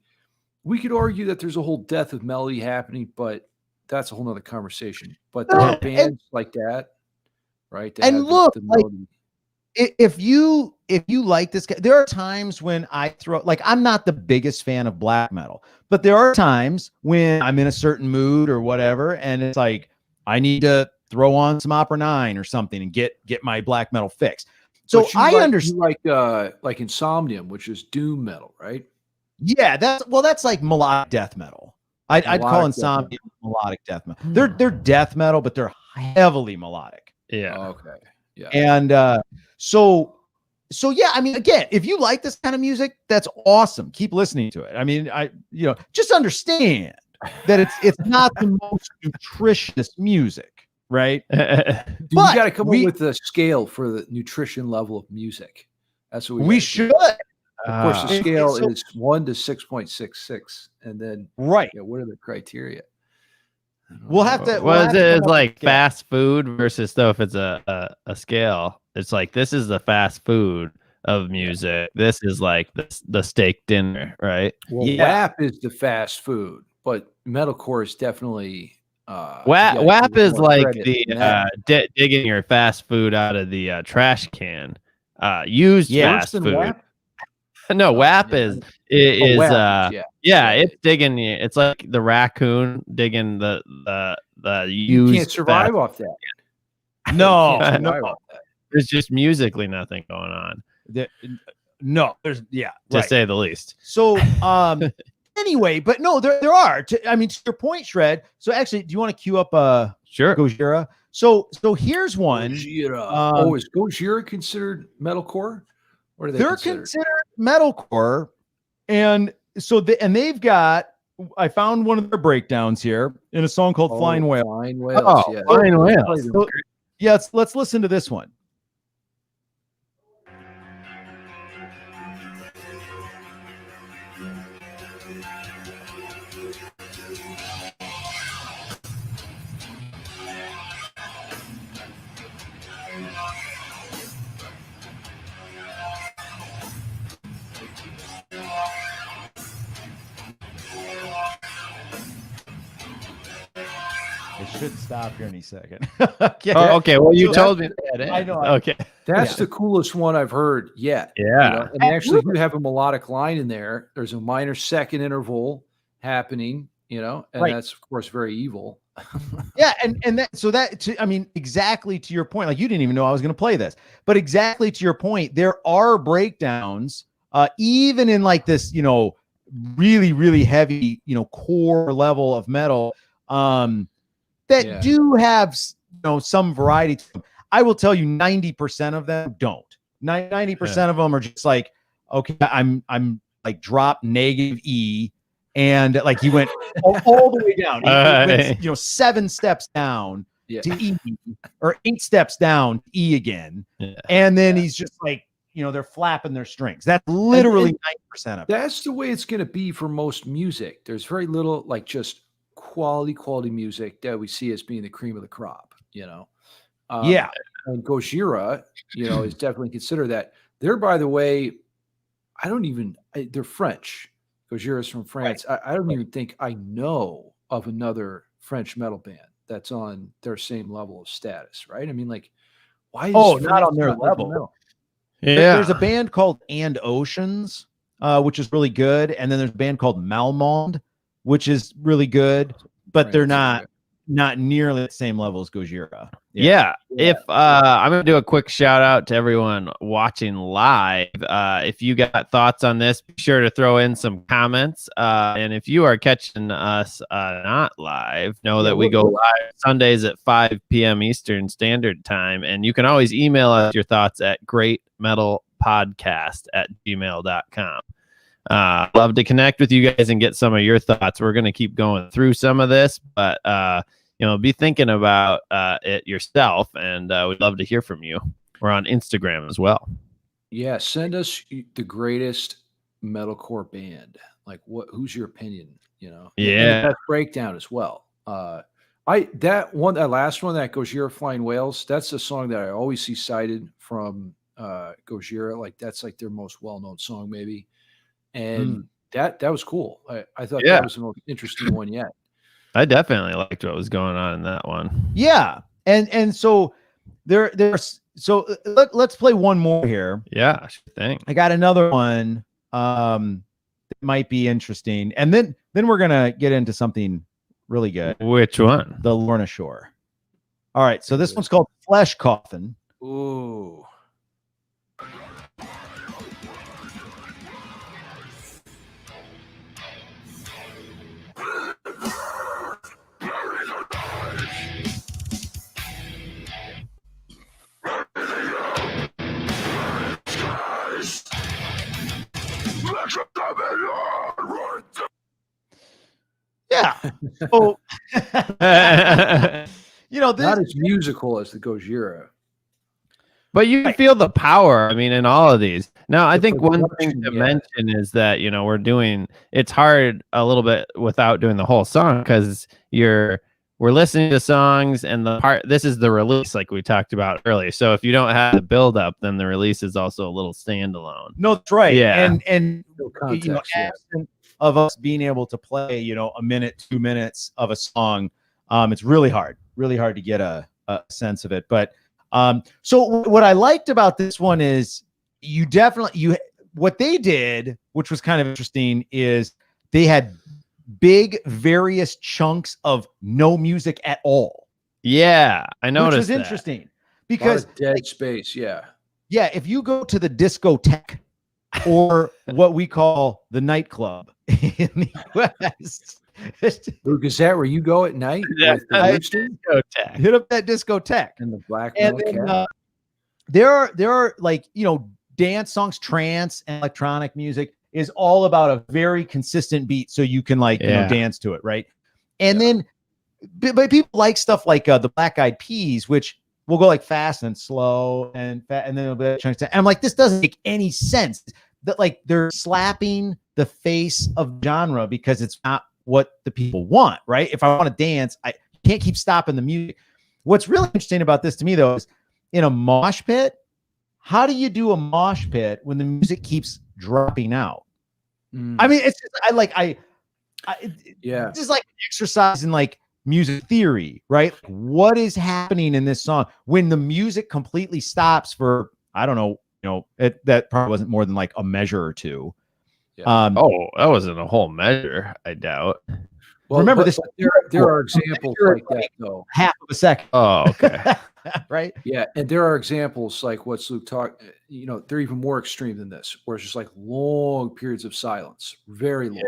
we could argue that there's a whole death of melody happening, but that's a whole nother conversation. But there are bands like that, right? That And have look, the melody. if you like this guy, there are times when I throw, like, I'm not the biggest fan of black metal, but there are times when I'm in a certain mood or whatever, and it's like I need to throw on some Opera 9 or something and get my black metal fix. So But you I like, understand. you like Insomnium, which is doom metal, right? Yeah, that's like melodic death metal. I'd call Melodic death Insomnia melodic death metal. They're death metal, but they're heavily melodic. Yeah. Oh, okay. Yeah. And so yeah, I mean, again, if you like this kind of music, that's awesome. Keep listening to it. I mean, just understand that it's not the most nutritious music, right? Dude, you But got to come up with a scale for the nutrition level of music. That's what we gotta do. should. Of course, the It- scale so- is 1 to 6.66, and then Right. what are the criteria? I don't We'll know. have to. we'll Well, have to come it's up like with a scale. fast food versus though if it's a scale. It's like this is the fast food of music. This is like the steak dinner, right? Well, Yeah. WAP is the fast food, but metalcore is definitely WAP is more like credit the than that. digging your fast food out of the trash can. Used Yeah. Worse fast than food. WAP? No, WAP yeah. is Oh, WAP is, it's digging you. It's like the raccoon digging the you used can't survive fast- off that. No, You can't no, survive off that. There's just musically nothing going on, no. There's to right. say the least. So, anyway, but no, there are. I mean, to your point, Shred. So, actually, do you want to queue up Sure. Gojira? So here's one. Gojira. Is Gojira considered metalcore? What are they They're considered metalcore, and so they've got. I found one of their breakdowns here in a song called "Flying Whale." Flying Whales. Oh, yeah. Flying Whales. Play them. So, yeah, let's listen to this one. It should stop here any second. Okay. Oh, okay. Well, you So told me that. I know. Okay. That's the coolest one I've heard yet. Yeah. And actually, you have a melodic line in there. There's a minor second interval happening, and Right. that's of course very evil. Yeah, and I mean, exactly to your point. Like, you didn't even know I was going to play this, but exactly to your point, there are breakdowns, even in like this, really, really heavy, core level of metal, that Yeah. do have, some variety to them. I will tell you, 90% of them don't. 90% of them are just like, okay, I'm like drop negative E. And like he went all the way down, he went, 7 steps down Yeah. to E, or 8 steps down to E again, Yeah. and then he's just like, they're flapping their strings. That's literally 90% of it. That's the way it's going to be for most music. There's very little like just quality music that we see as being the cream of the crop. Yeah, And Gojira, is definitely considered that. They're, by the way, they're French. Gojira is from France. I don't even think I know of another French metal band that's on their same level of status, right? I mean, like, why is not France on their not level. metal? There's a band called And Oceans, which is really good, and then there's a band called Malmonde, which is really good, but they're France, not nearly the same level as Gojira. Yeah. If I'm gonna do a quick shout out to everyone watching live. If you got thoughts on this, be sure to throw in some comments. And if you are catching us not live, know that we go live Sundays at 5 p.m. Eastern Standard Time, and you can always email us your thoughts at greatmetalpodcast@gmail.com. Love to connect with you guys and get some of your thoughts. We're gonna keep going through some of this, but be thinking about it yourself, and we'd love to hear from you. We're on Instagram as well. Yeah, send us the greatest metalcore band. Like, who's your opinion? And Yeah. that breakdown as well. That last one, that Gojira Flying Whales, that's a song that I always see cited from Gojira. Like, that's like their most well-known song, maybe. And that was cool. I thought that was the most interesting one yet. I definitely liked what was going on in that one. Yeah. And so let's play one more here. Yeah, sure thing. I got another one that might be interesting. And then we're gonna get into something really good. Which one? The Lorna Shore. All right, so this one's called Flesh Coffin. Ooh. Yeah. So, Not this as musical as the Gojira. But you can feel the power, in all of these. Now, I think one thing to production, mention is that, it's hard a little bit without doing the whole song, because we're listening to songs, and this is the release, like we talked about earlier. So if you don't have the build up, then the release is also a little standalone. No, that's right. Yeah. And No context, absent of us being able to play, a minute, 2 minutes of a song, it's really hard to get a sense of it. But so what I liked about this one is what they did, which was kind of interesting, is they had big various chunks of no music at all. Yeah, I noticed. Which was that. interesting because dead space. Yeah. Yeah, if you go to the discotheque or what we call the nightclub in the West, Luke, is that where you go at night? Yeah, With the rooster hit up that discotheque. and the black And metal then, cat? there are like, dance songs, trance and electronic music is all about a very consistent beat, so you can dance to it, right? And then, but people like stuff like the Black Eyed Peas, which will go like fast and slow and then it'll be chunks. And I'm like, this doesn't make any sense. That like they're slapping the face of genre because it's not what the people want, right? If I want to dance, I can't keep stopping the music. What's really interesting about this to me, though, is in a mosh pit, how do you do a mosh pit when the music keeps dropping out? It's just, Yeah. this is like an exercise in like music theory, right? What is happening in this song when the music completely stops for, I don't know, that probably wasn't more than like a measure or two. Yeah. That wasn't a whole measure, I doubt. Well, remember but this. there are examples like that, though. Half of a second, Oh, okay. right? Yeah, and there are examples like what's Luke talked. They're even more extreme than this, where it's just like long periods of silence, very long.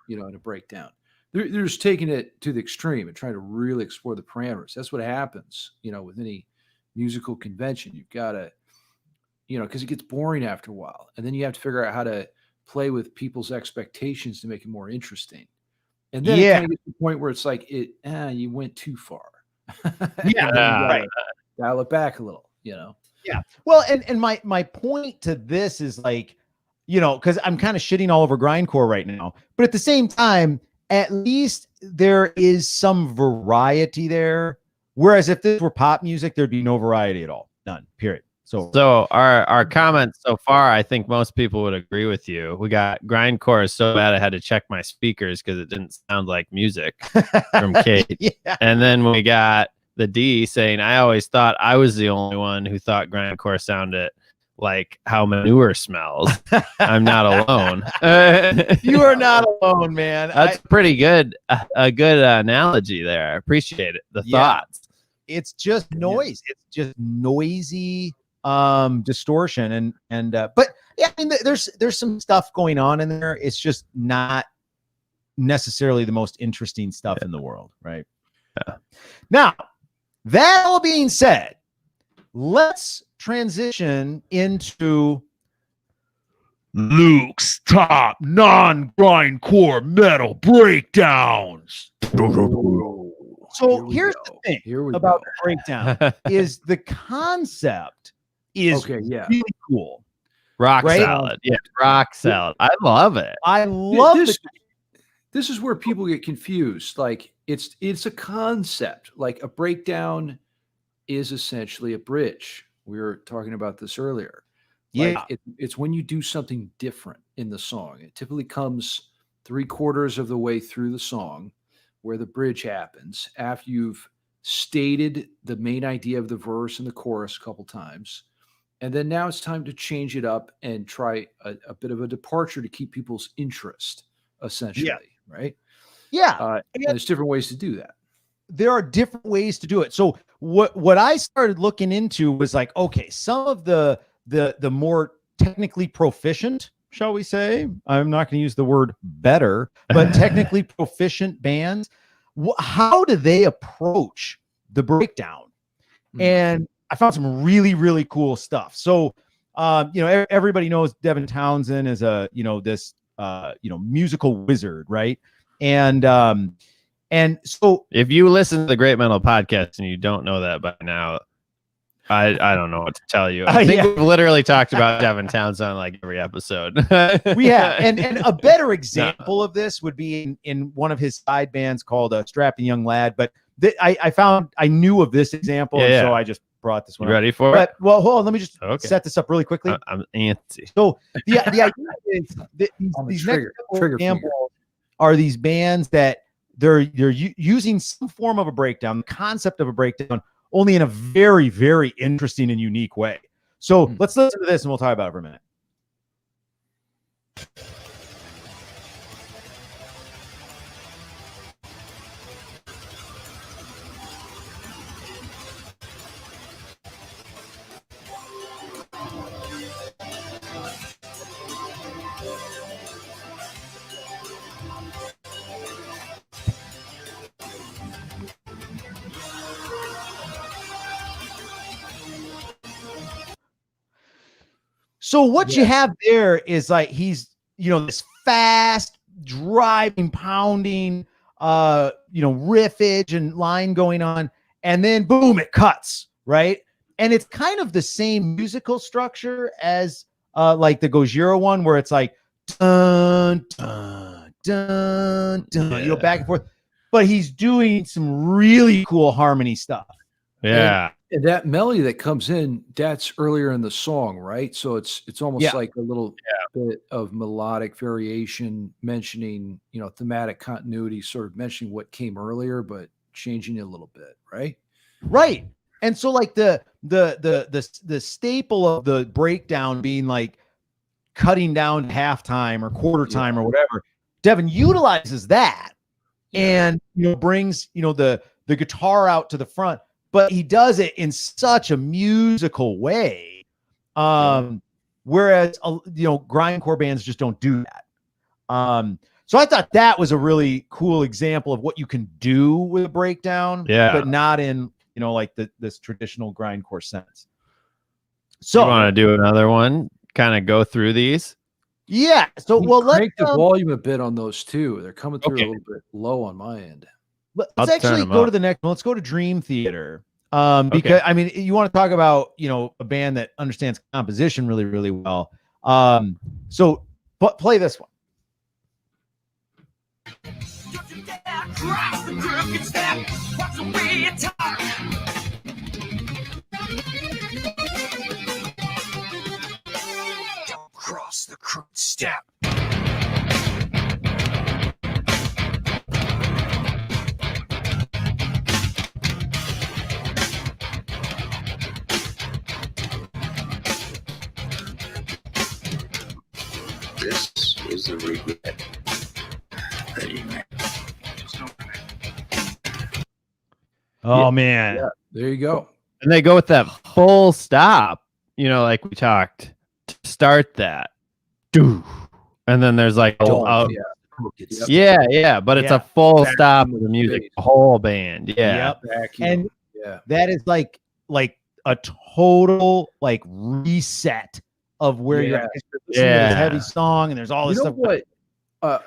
In a breakdown. They're just taking it to the extreme and trying to really explore the parameters. That's what happens, with any musical convention. You've got to, because it gets boring after a while, and then you have to figure out how to play with people's expectations to make it more interesting. And then it kind of gets to the point where it's like you went too far. Right. Dial it back a little, Yeah. Well, and my point to this is like, because I'm kind of shitting all over grindcore right now, but at the same time, at least there is some variety there. Whereas if this were pop music, there'd be no variety at all. None. Period. So our comments so far, I think most people would agree with you. We got grindcore is so bad I had to check my speakers because it didn't sound like music from Kate. Yeah. And then we got the D saying, I always thought I was the only one who thought grindcore sounded like how manure smells. I'm not alone. You are not alone, man. That's pretty good. A good analogy there. I appreciate it. The Yeah. thoughts. It's just noise. It's just noisy distortion and but yeah, I mean there's some stuff going on in there. It's just not necessarily the most interesting stuff in the world, right? Yeah. Now, that all being said, let's transition into Luke's top non-grindcore metal breakdowns. So here's the thing about the breakdown is the concept is really cool. Rock Right? salad. Yeah, rock salad. I love it. I love this is where people get confused. Like it's a concept. Like a breakdown is essentially a bridge. We were talking about this earlier. Yeah. Like it's when you do something different in the song. It typically comes 3/4 of the way through the song where the bridge happens after you've stated the main idea of the verse and the chorus a couple times. And then now it's time to change it up and try a bit of a departure to keep people's interest, essentially. Right? Yeah. And there's different ways to do that. There are different ways to do it. So what I started looking into was like, okay, some of the more technically proficient, shall we say, I'm not going to use the word better, but technically proficient bands, how do they approach the breakdown? And I found some really, really cool stuff. So, everybody knows Devin Townsend is this musical wizard, right? And so if you listen to the Great Metal Podcast and you don't know that by now, I don't know what to tell you. I think we've literally talked about Devin Townsend on like every episode. We have, and a better example of this would be in one of his side bands called Strapping Young Lad. But I knew of this example, so I just brought this one. You ready for it? Well, hold on. Let me just set this up really quickly. I'm antsy. So the idea is that these next examples are these bands that they're using some form of a breakdown, the concept of a breakdown, only in a very, very interesting and unique way. So let's listen to this and we'll talk about it for a minute. So what you have there is like he's this fast driving, pounding, riffage and line going on, and then boom, it cuts, right? And it's kind of the same musical structure as like the Gojira one, where it's like dun dun dun dun, back and forth. But he's doing some really cool harmony stuff. Yeah. And that melody that comes in, that's earlier in the song, right? So it's almost like a little bit of melodic variation, mentioning, thematic continuity, sort of mentioning what came earlier, but changing it a little bit, right? Right. And so like the staple of the breakdown being like cutting down halftime or quarter time or whatever, Devin utilizes that and brings the guitar out to the front. But he does it in such a musical way, whereas grindcore bands just don't do that. So I thought that was a really cool example of what you can do with a breakdown, but not in like this traditional grindcore sense. So you want to do another one? Kind of go through these. Yeah. So let's crank the volume a bit on those too. They're coming through a little bit low on my end. Let's actually go to the next one. Let's go to Dream Theater. Because I mean, you want to talk about, a band that understands composition really, really well. So play this one. Don't cross the crooked step. is a regret. Amen. Oh man. Yeah. There you go. And they go with that full stop, like we talked to start that. Doo. And then there's like, yeah, but it's Yeah. a full Back stop in of the the music, face. the whole band. Yeah. Yep. Vacuum. And Yeah. that is like a total like reset of where you're at. 'Cause you're listening to this heavy Yeah. song, and there's all You this know stuff. what?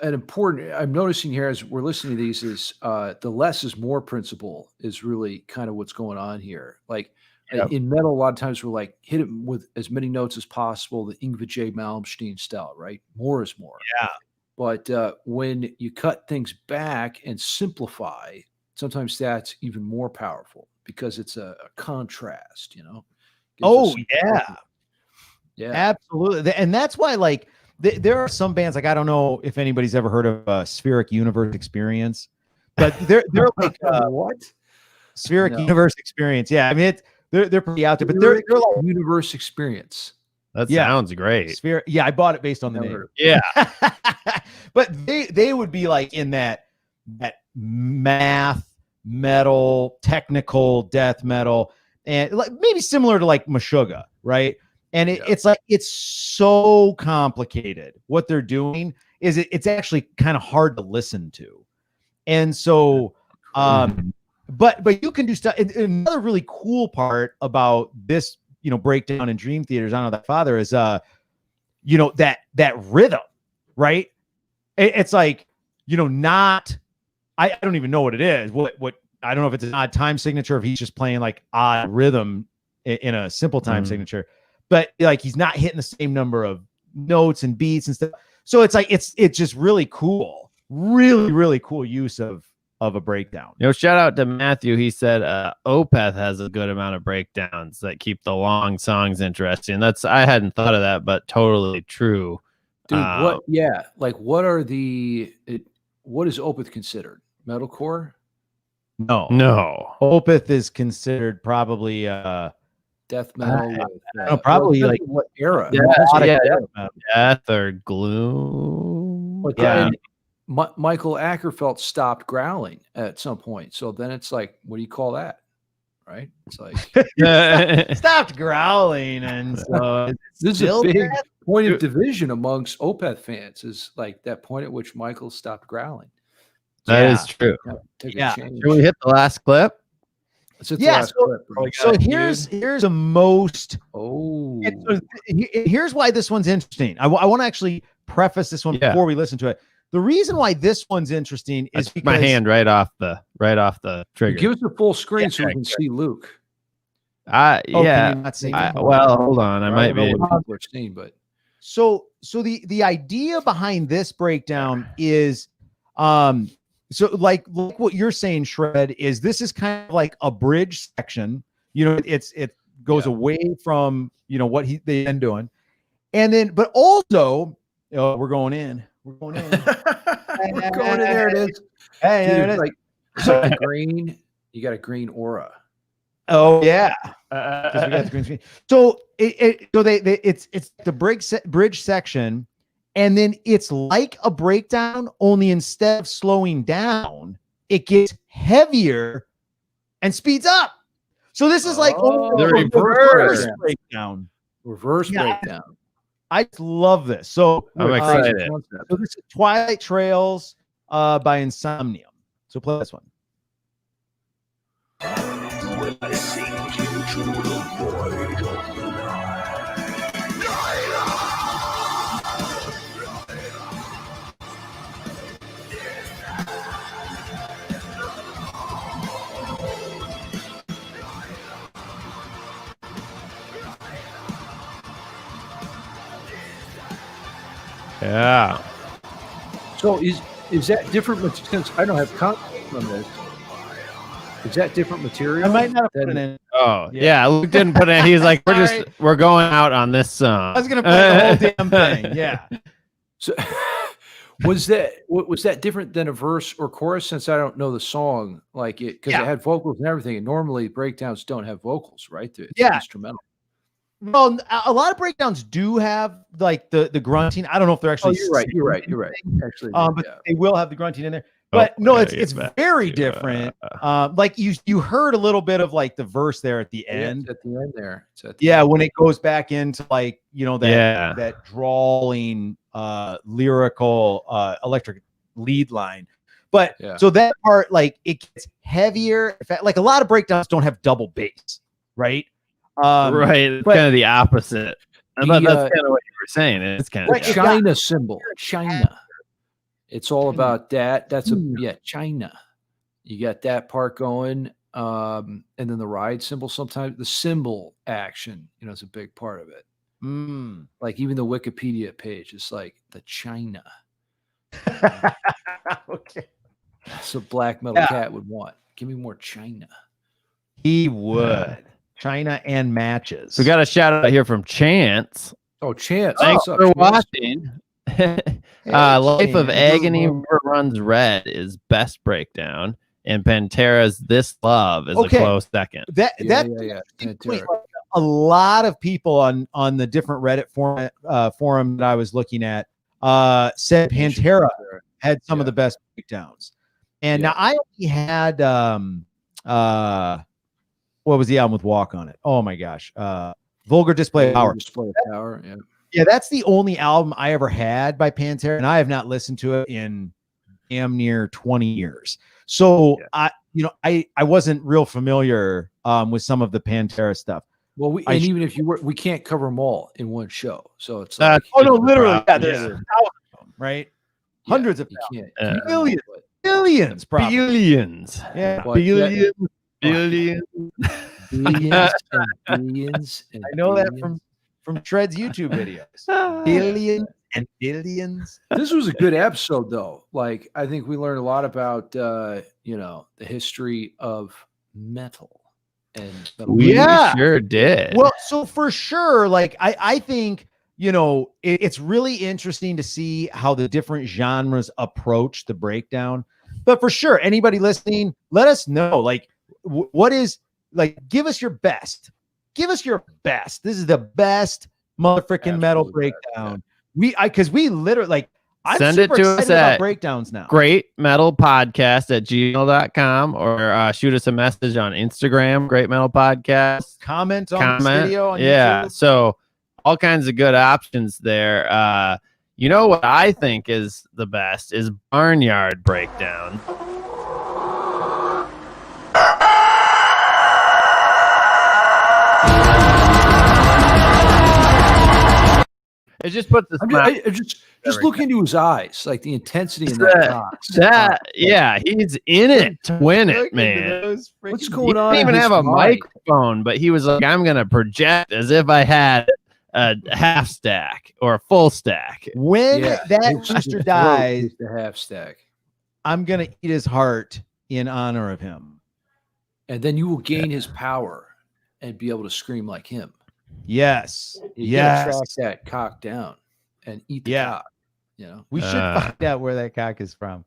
An important I'm noticing here as we're listening to these is the less is more principle is really kind of what's going on here. Like Yep. in metal, a lot of times we're like hit it with as many notes as possible, the Ingvar J. Malmsteen style, right? More is more. Yeah. But when you cut things back and simplify, sometimes that's even more powerful because it's a contrast, Gives us Oh some- yeah. yeah. Absolutely. And that's why, like, there are some bands, like, I don't know if anybody's ever heard of Spheric Universe Experience, but they're like What? Spheric No. Universe Experience. Yeah, I mean, they're pretty out there, but they're like Universe Experience. That Yeah. sounds great. Spheric. Yeah, I bought it based on the Never name. heard Yeah. But they would be like in that math, metal, technical death metal, and like maybe similar to like Meshuggah, right? And it's like it's so complicated. What they're doing is it's actually kind of hard to listen to, and so but you can do stuff. And another really cool part about this, breakdown in Dream Theaters, I don't know, that father is that rhythm, right? It's like, not, I don't even know what it is. What I don't know if it's an odd time signature, if he's just playing like odd rhythm in a simple time signature, but like he's not hitting the same number of notes and beats and stuff. So it's like it's just really cool, really, really cool use of a breakdown. Shout out to Matthew. He said Opeth has a good amount of breakdowns that keep the long songs interesting. I hadn't thought of that, but totally true. Dude, what? Yeah, like what is Opeth considered? Metalcore? No. Opeth is considered probably Death metal? probably well, like what era? Death or gloom. But Yeah. then Michael Ackerfeld stopped growling at some point. So then it's like, what do you call that? Right? It's like stopped growling, and so this is a still big death? point of division amongst Opeth fans. Is like that point at which Michael stopped growling. That is true. Took a Yeah. change. Should we hit the last clip? Let's hit the Yeah, last clip, bro. So here's the most. Oh, and so here's why this one's interesting. I want to actually preface this one before we listen to it. The reason why this one's interesting is because my hand right off the trigger. give us a full screen so we can see Luke. can Yeah. you not see? Well, hold on. I might don't be. know what people are seeing, but So the idea behind this breakdown is so like what you're saying, Shred, is this is kind of like a bridge section. It goes away from what they've been doing, and then but also we're going in. We're going in. we're going in. There it is. Hey, Dude, there it is. it's like a green. You got a green aura. Oh yeah, because we got the green screen. So it's the bridge section, and then it's like a breakdown. Only instead of slowing down, it gets heavier and speeds up. So this is like the reverse breakdown. Reverse Yeah. breakdown. I just love this. So I'm excited. So this is Twilight Trails by Insomnium. So play this one. I sing you to the void of the Yeah. So is that different? Since I don't have context on this, is that different material? I might not have put than- it in. Oh, yeah. Luke didn't put it. He's like, we're going out on this song. I was gonna play the whole damn thing. Yeah. So was that different than a verse or chorus? Since I don't know the song, like it because it had vocals and everything, and normally breakdowns don't have vocals, right? It's Yeah. instrumental. Well, a lot of breakdowns do have like the grunting. I don't know if they're Oh, actually. you're right. You're right. saying You're right. anything, Actually, but yeah. they will have the grunting in there. Oh, But no, I it's gotta it's get back very to, different. Like you heard a little bit of like the verse there at the Yeah, end. it's at the end there. It's at the Yeah, end. when it goes back into like that Yeah. that drawling lyrical electric lead line. But Yeah. so that part, like it gets heavier. In fact, like a lot of breakdowns don't have double bass, right? Right. It's but- kind of the opposite. I The, thought that's uh, kind of what you were saying. It's kind Right, of it got- China symbol. China. It's all about that. That's a China. China. You got that part going. And then the ride symbol, sometimes the symbol action, is a big part of it. Mm. Like even the Wikipedia page is like the China. Okay. So Black Metal Yeah. Cat would want. Give me more China. He would. China and matches. So we got a shout out here from Chance. Oh, Chance. Thanks what's up, for Chance? watching. Life of Chance. Agony River Runs Red is best breakdown, and Pantera's This Love is Okay. a close second. That Yeah, that yeah. Wait, Pantera. a lot of people on the different Reddit forum that I was looking at said Pantera had some of Yeah. the best breakdowns. And Yeah. now I only had what was the album with Walk on it? Oh my gosh. Vulgar Display of Power. Display of Power. Yeah. Yeah, that's the only album I ever had by Pantera, and I have not listened to it in damn near 20 years. So I wasn't real familiar with some of the Pantera stuff. Well, I even if you were, we can't cover them all in one show. So it's That's like, Oh no, the literally, yeah, problem. there's thousands of them, right? Hundreds of you can't. Yeah. you can't Millions. but- Billions, probably. Billions. Yeah. but yeah, Billions. Billions. billions and billions. And I know that billions. from Shred's YouTube videos. Billions and billions. This was a good episode, though. Like, I think we learned a lot about, the history of metal and metal. We Yeah. sure did. Well, so for sure, like I think it's really interesting to see how the different genres approach the breakdown. But for sure, anybody listening, let us know. Like, what is like? Give us your best. Give us your best. This is the best motherfucking metal Absolutely best, breakdown. Because we literally like. I'm Send it super to us excited about at breakdowns now. Great Metal Podcast at gmail.com or shoot us a message on Instagram, Great Metal Podcast. Comment on this video on Yeah. YouTube. So all kinds of good options there. You know what I think is the best is Barnyard Breakdown. It just puts the I just look into his eyes, like the intensity in That- that. box. yeah, he's in it to win it, man. What's He going on? didn't even in his have a mind? microphone, but he was like, I'm going to project as if I had a half stack or a full stack. When Yeah, that his rooster throat dies, is the half stack, I'm gonna eat his heart in honor of him. and then you will gain his power and be able to scream like him. Yes. You gotta Yes. track that cock down and eat the Yeah. cock. We should Uh. find out where that cock is from.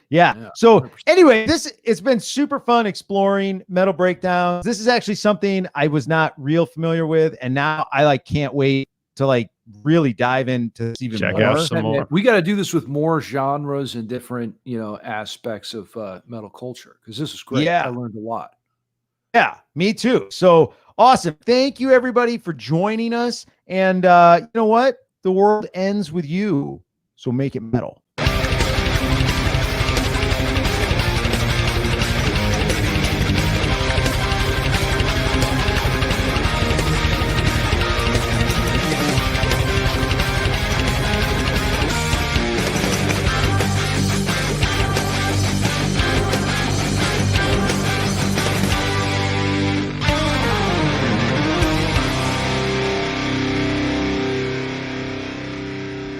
Yeah. Yeah, So 100%. anyway, it's been super fun exploring metal breakdowns. This is actually something I was not real familiar with, and now I can't wait to really dive into this even Check more. out some more. We got to do this with more genres and different, aspects of metal culture, because this is great. Yeah. I learned a lot. Yeah, me too. So awesome. Thank you everybody for joining us. And you know what? The world ends with you. So make it metal.